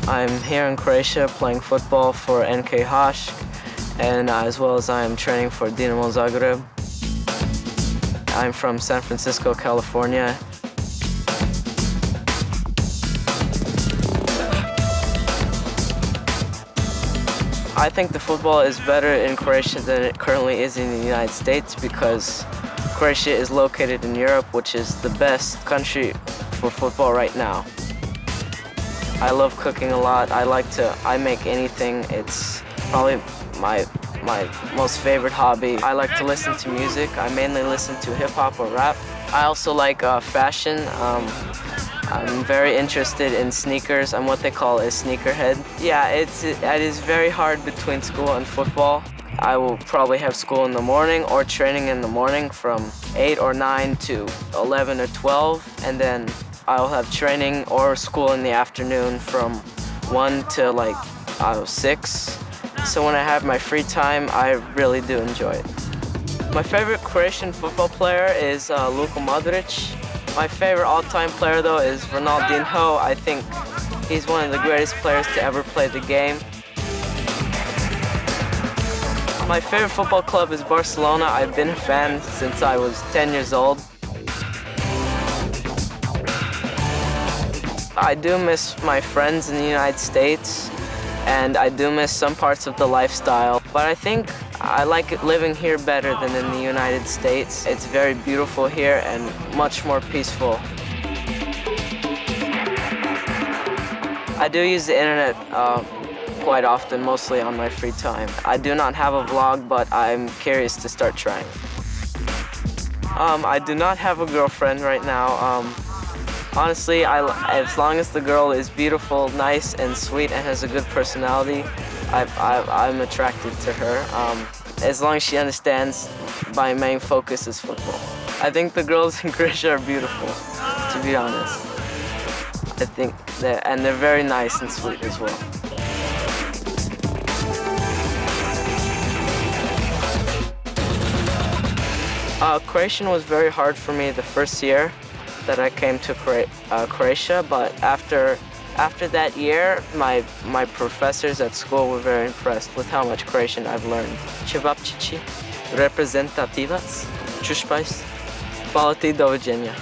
I'm here in Croatia playing football for NK Hašk, and as well as I am training for Dinamo Zagreb. I'm from San Francisco, California. I think the football is better in Croatia than it currently is in the United States because Croatia is located in Europe, which is the best country for football right now. I love cooking a lot. I make anything. It's probably my most favorite hobby. I like to listen to music. I mainly listen to hip-hop or rap. I also like fashion. I'm very interested in sneakers. I'm what they call a sneakerhead. Yeah, it is very hard between school and football. I will probably have school in the morning or training in the morning from 8 or 9 to 11 or 12, and then I'll have training or school in the afternoon from 1 to like 6. So when I have my free time, I really do enjoy it. My favorite Croatian football player is Luka Modric. My favorite all-time player though is Ronaldinho. I think he's one of the greatest players to ever play the game. My favorite football club is Barcelona. I've been a fan since I was 10 years old. I do miss my friends in the United States, and I do miss some parts of the lifestyle, but I think I like living here better than in the United States. It's very beautiful here and much more peaceful. I do use the internet quite often, mostly on my free time. I do not have a vlog, but I'm curious to start trying. I do not have a girlfriend right now. Honestly, as long as the girl is beautiful, nice, and sweet, and has a good personality, I'm attracted to her. As long as she understands my main focus is football. I think the girls in Croatia are beautiful, to be honest. I think they're very nice and sweet as well. Croatian was very hard for me the first year that I came to Croatia, but after that year, my professors at school were very impressed with how much Croatian I've learned. Čevapčići, reprezentativac, čušpajs, hvala ti, doviđenja.